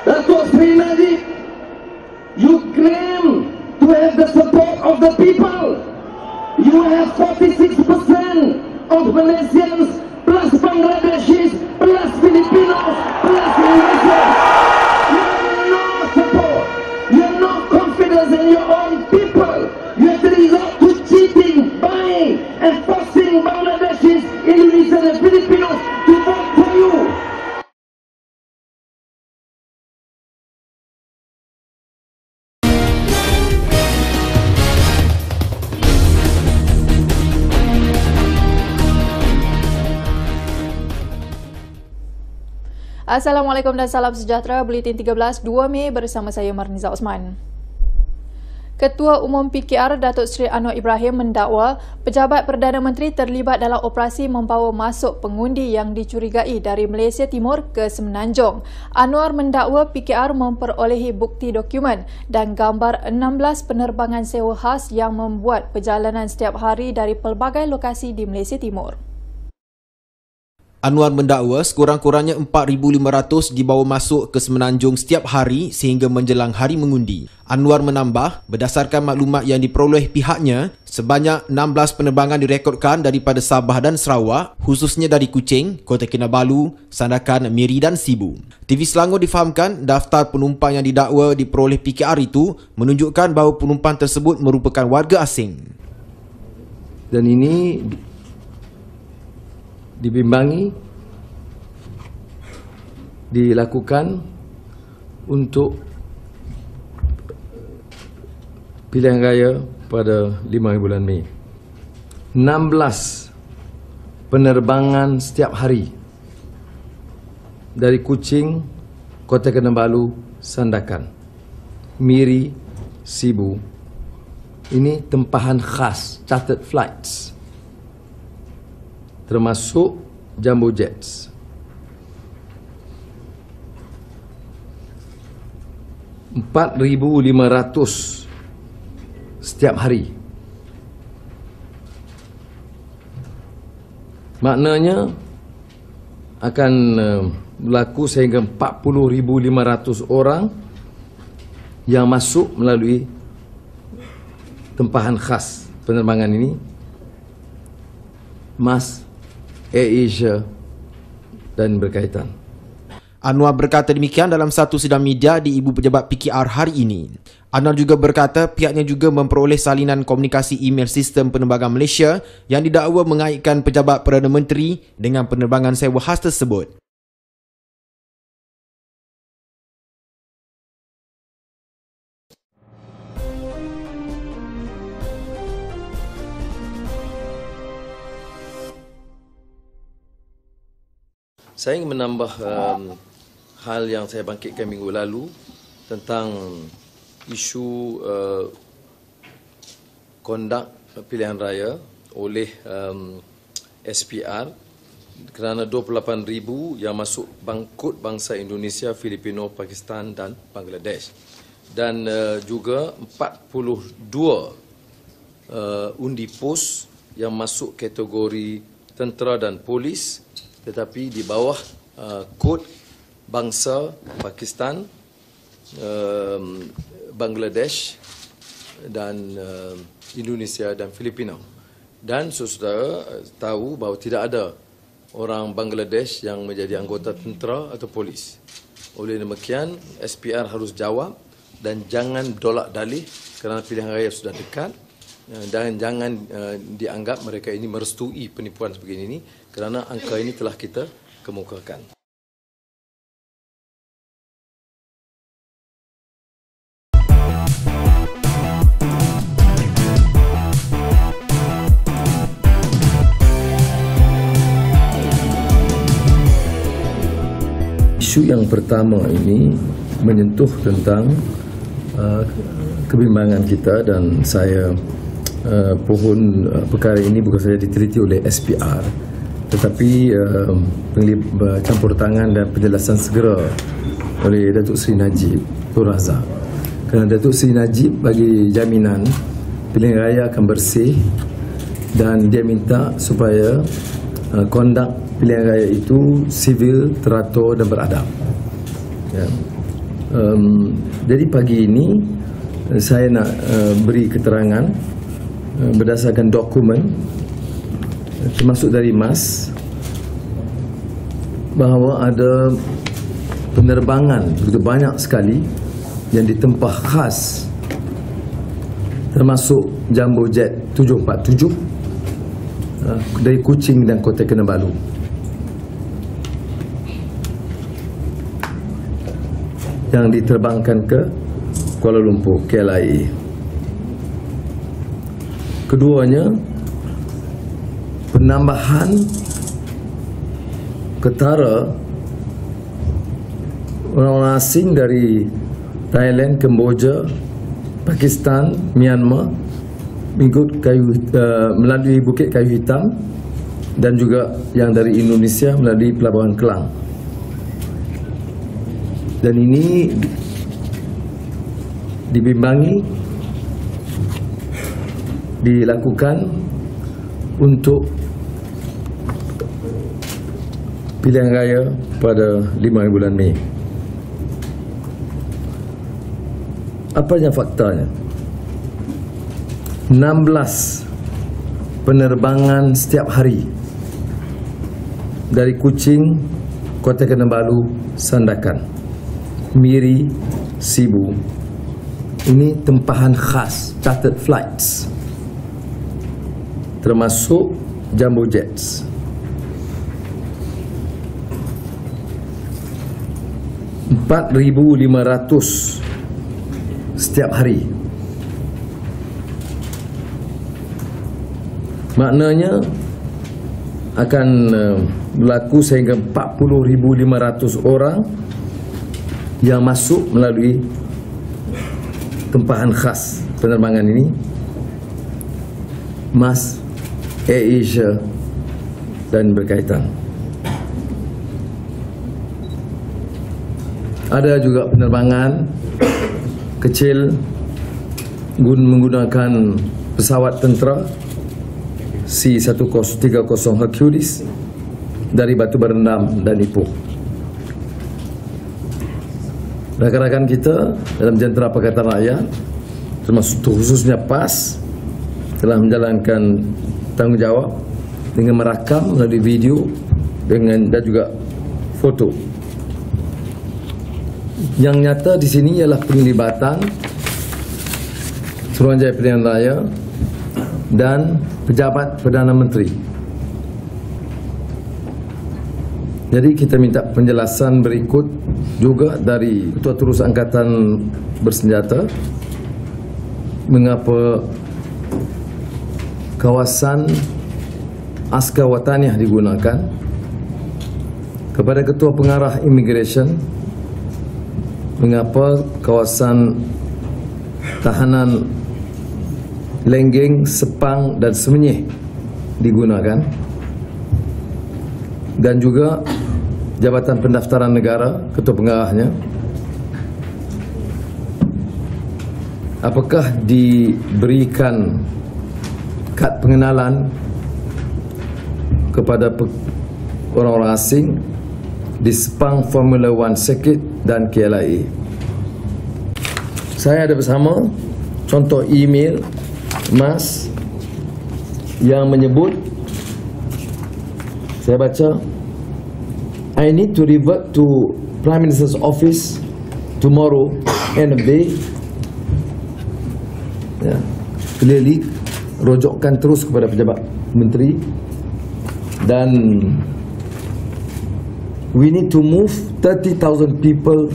Datuk Seri Najib, you claim to have the support of the people. You have 46% of Malaysians plus Bangladeshis plus Filipinos plus Indonesia. You have no support. You have no confidence in your own people. You have to resort to cheating, buying and forcing Bangladeshis, Indonesians and Filipinos to vote for you. Assalamualaikum dan salam sejahtera. Buletin 13 2 Mei bersama saya Marniza Osman. Ketua Umum PKR Datuk Seri Anwar Ibrahim mendakwa pejabat Perdana Menteri terlibat dalam operasi membawa masuk pengundi yang dicurigai dari Malaysia Timur ke Semenanjung. Anwar mendakwa PKR memperolehi bukti dokumen dan gambar 16 penerbangan sewa khas yang membuat perjalanan setiap hari dari pelbagai lokasi di Malaysia Timur. Anwar mendakwa sekurang-kurangnya 4,500 dibawa masuk ke Semenanjung setiap hari sehingga menjelang hari mengundi. Anwar menambah, berdasarkan maklumat yang diperoleh pihaknya, sebanyak 16 penerbangan direkodkan daripada Sabah dan Sarawak, khususnya dari Kuching, Kota Kinabalu, Sandakan, Miri dan Sibu. TV Selangor difahamkan daftar penumpang yang didakwa diperoleh PKR itu menunjukkan bahawa penumpang tersebut merupakan warga asing. Dan ini dibimbangi, dilakukan untuk pilihan raya pada 5 bulan Mei. 16 penerbangan setiap hari dari Kuching, Kota Kinabalu, Sandakan, Miri, Sibu. Ini tempahan khas, chartered flights, termasuk jumbo jets. 4,500 setiap hari. Maknanya akan berlaku sehingga 40,500 orang yang masuk melalui tempahan khas penerbangan ini, MAS, AirAsia dan berkaitan. Anwar berkata demikian dalam satu sidang media di Ibu Pejabat PKR hari ini. Anwar juga berkata pihaknya juga memperoleh salinan komunikasi email sistem penerbangan Malaysia yang didakwa mengaitkan pejabat Perdana Menteri dengan penerbangan sewa khas tersebut. Saya ingin menambah hal yang saya bangkitkan minggu lalu tentang isu kondak pilihan raya oleh SPR kerana 28,000 yang masuk bangkut bangsa Indonesia, Filipino, Pakistan dan Bangladesh. Dan juga 42 undi pos yang masuk kategori tentera dan polis tetapi di bawah kod bangsa Pakistan, Bangladesh dan Indonesia dan Filipina. Dan saudara tahu bahawa tidak ada orang Bangladesh yang menjadi anggota tentera atau polis. Oleh demikian, SPR harus jawab dan jangan dolak dalih kerana pilihan raya sudah dekat. Dan jangan dianggap mereka ini merestui penipuan sebegini ini kerana angka ini telah kita kemukakan. Isu yang pertama ini menyentuh tentang kebimbangan kita dan saya perkara ini bukan saja diteliti oleh SPR tetapi campur tangan dan penjelasan segera oleh Datuk Seri Najib Tun Razak. Kerana Datuk Seri Najib bagi jaminan pilihan raya akan bersih dan dia minta supaya kondak pilihan raya itu sivil, teratur dan beradab. Ya. Jadi pagi ini saya nak beri keterangan berdasarkan dokumen termasuk dari MAS bahawa ada penerbangan begitu banyak sekali yang ditempah khas termasuk Jumbo Jet 747 dari Kuching dan Kota Kinabalu. Yang diterbangkan ke Kuala Lumpur, KLIA. Keduanya, penambahan ketara orang asing dari Thailand, Kemboja, Pakistan, Myanmar mengikut melalui Bukit Kayu Hitam dan juga yang dari Indonesia melalui Pelabuhan Kelang. Dan ini dibimbangi dilakukan untuk pilihan raya pada 5 bulan Mei. Apanya faktanya? 16 penerbangan setiap hari dari Kuching, Kota Kinabalu, Sandakan, Miri, Sibu. Ini tempahan khas chartered flights, termasuk Jumbo Jets. $4,500 setiap hari. Maknanya akan berlaku sehingga 40,500 orang yang masuk melalui tempahan khas penerbangan ini, MAS, AirAsia dan berkaitan. Ada juga penerbangan kecil menggunakan pesawat tentera C-130 Hercules dari Batu Berendam dan Ipoh. Rakan-rakan kita dalam Jentera Pakatan Rakyat, termasuk khususnya PAS, telah menjalankan tanggungjawab dengan merakam melalui video dan juga foto. Yang nyata di sini ialah penglibatan Suruhanjaya Pilihan Raya dan pejabat Perdana Menteri. Jadi kita minta penjelasan berikut juga dari Ketua Terus Angkatan Bersenjata mengapa kawasan Askar Wataniah digunakan, kepada Ketua Pengarah Immigration mengapa kawasan tahanan Lenggeng, Sepang dan Semenyih digunakan, dan juga Jabatan Pendaftaran Negara, Ketua Pengarahnya, apakah diberikan kad pengenalan kepada orang-orang asing di Sepang, Formula 1 Circuit dan KLIA. Saya ada bersama contoh email MAS yang menyebut, saya baca, I need to revert to Prime Minister's office tomorrow, end of day. Ya, clearly rojokkan terus kepada pejabat menteri, dan we need to move 30,000 people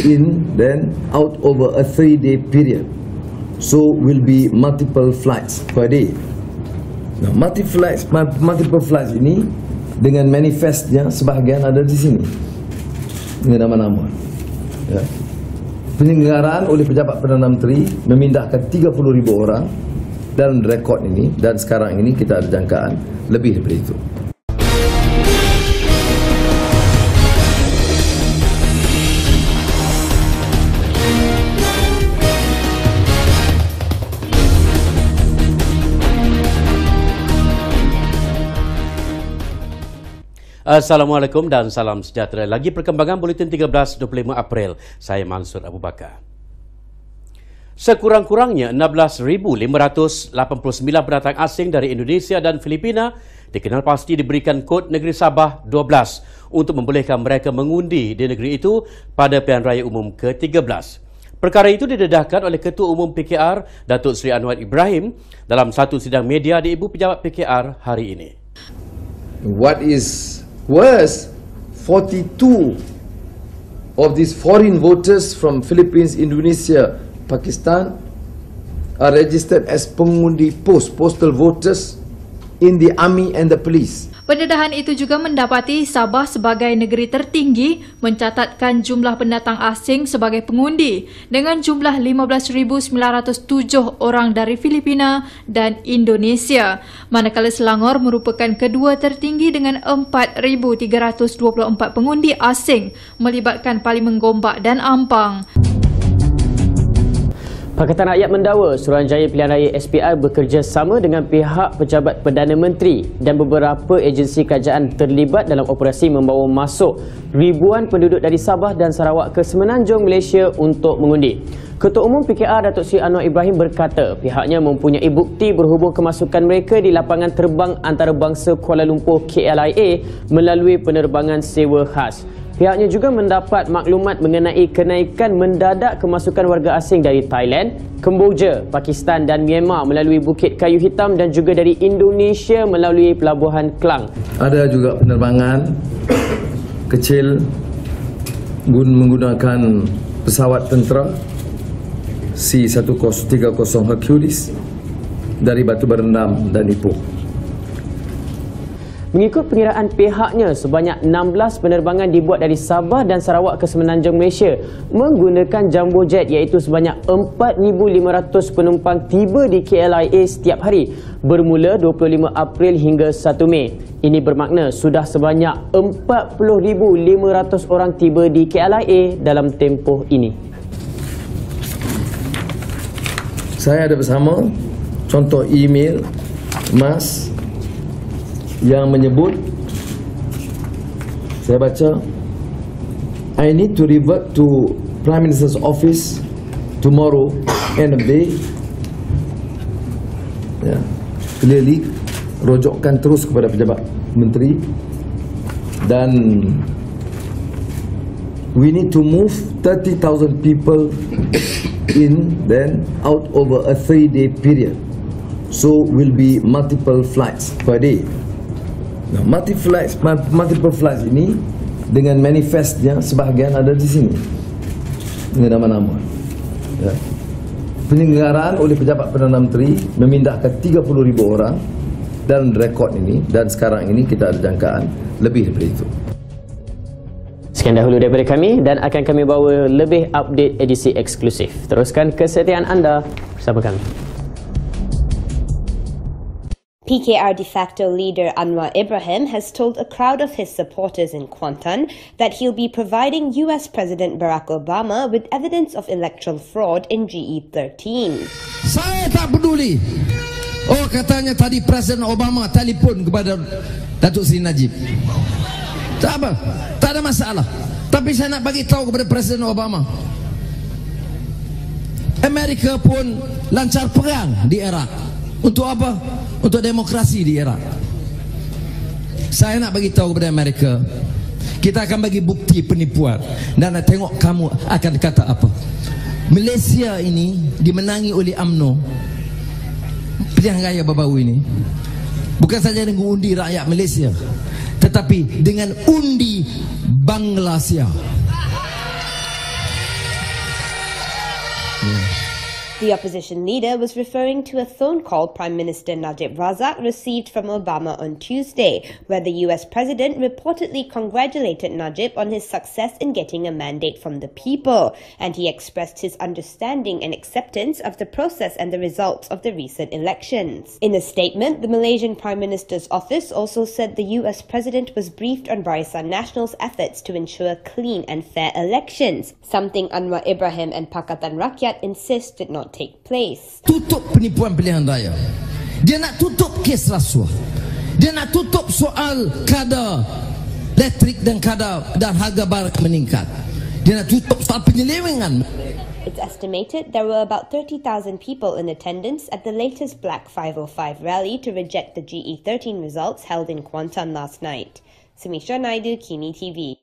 in then out over a 3-day period. So will be multiple flights per day. Nah, multiple flights ini dengan manifestnya sebahagian ada di sini dengan nama-nama. Ya. Penyelenggaraan oleh pejabat Perdana Menteri memindahkan 30,000 orang dalam rekod ini, dan sekarang ini kita ada jangkaan lebih daripada itu. Assalamualaikum dan salam sejahtera. Lagi perkembangan Buletin 13 25 April. Saya Mansur Abu Bakar. Sekurang-kurangnya 16,589 pendatang asing dari Indonesia dan Filipina dikenal pasti diberikan kod negeri Sabah 12 untuk membolehkan mereka mengundi di negeri itu pada pilihan raya umum ke-13. Perkara itu didedahkan oleh Ketua Umum PKR, Datuk Seri Anwar Ibrahim dalam satu sidang media di Ibu Pejabat PKR hari ini. What is worse, 42 of these foreign voters from Philippines, Indonesia, Pakistan are registered as pengundi postal voters in the army and the police. Pendedahan itu juga mendapati Sabah sebagai negeri tertinggi mencatatkan jumlah pendatang asing sebagai pengundi dengan jumlah 15,907 orang dari Filipina dan Indonesia. Manakala Selangor merupakan kedua tertinggi dengan 4,324 pengundi asing melibatkan Parlimen Gombak dan Ampang. Pakatan Rakyat mendakwa Suruhanjaya Pilihan Raya SPR bekerjasama dengan pihak Pejabat Perdana Menteri dan beberapa agensi kerajaan terlibat dalam operasi membawa masuk ribuan penduduk dari Sabah dan Sarawak ke Semenanjung Malaysia untuk mengundi. Ketua Umum PKR Datuk Seri Anwar Ibrahim berkata pihaknya mempunyai bukti berhubung kemasukan mereka di lapangan terbang antarabangsa Kuala Lumpur KLIA melalui penerbangan sewa khas. Pihaknya juga mendapat maklumat mengenai kenaikan mendadak kemasukan warga asing dari Thailand, Kemboja, Pakistan dan Myanmar melalui Bukit Kayu Hitam dan juga dari Indonesia melalui Pelabuhan Klang. Ada juga penerbangan kecil menggunakan pesawat tentera C-130 Hercules dari Batu Berendam dan Ipoh. Mengikut pengiraan pihaknya, sebanyak 16 penerbangan dibuat dari Sabah dan Sarawak ke Semenanjung Malaysia menggunakan jumbo jet iaitu sebanyak 4,500 penumpang tiba di KLIA setiap hari bermula 25 April hingga 1 Mei. Ini bermakna sudah sebanyak 40,500 orang tiba di KLIA dalam tempoh ini. Saya ada bersama contoh email Mas yang menyebut, saya baca, I need to revert to Prime Minister's office tomorrow, end of day. Ya, clearly rojokkan terus kepada pejabat menteri dan we need to move 30,000 people in then out over a 3-day period. So will be multiple flights per day. Nah, multiple flights ini dengan manifestnya sebahagian ada di sini dengan nama-nama. Ya. Penyelenggaraan oleh Pejabat Perdana Menteri memindahkan 30,000 orang dan rekod ini, dan sekarang ini kita ada jangkaan lebih daripada itu. Sekian dahulu daripada kami dan akan kami bawa lebih update edisi eksklusif. Teruskan kesetiaan anda bersama kami. PKR de facto leader Anwar Ibrahim has told a crowd of his supporters in Kuantan that he'll be providing US President Barack Obama with evidence of electoral fraud in GE13. Saya tak peduli. Oh, katanya tadi Presiden Obama telefon kepada Datuk Seri Najib. Tak apa, tak ada masalah. Tapi saya nak bagi tahu kepada Presiden Obama, Amerika pun lancar perang di Iraq. Untuk apa? Untuk demokrasi di Iraq. Saya nak bagi tahu kepada Amerika, kita akan bagi bukti penipuan dan nak tengok kamu akan kata apa. Malaysia ini dimenangi oleh UMNO pilihan raya baru-baru ini bukan saja dengan undi rakyat Malaysia, tetapi dengan undi Bangladesh. The opposition leader was referring to a phone call Prime Minister Najib Razak received from Obama on Tuesday, where the US president reportedly congratulated Najib on his success in getting a mandate from the people, and he expressed his understanding and acceptance of the process and the results of the recent elections. In a statement, the Malaysian Prime Minister's office also said the US president was briefed on Barisan Nasional's efforts to ensure clean and fair elections, something Anwar Ibrahim and Pakatan Rakyat insist did not take place. Tutup penipuan pilihan raya. Dia nak tutup kes rasuah. Dia nak tutup soal kadar elektrik dan kadar dan harga barang meningkat. Dia nak tutup soal penyelewengan. It's estimated there were about 30,000 people in attendance at the latest Black 505 rally to reject the GE13 results held in Kuantan last night. Samisha Naidu, Kini TV.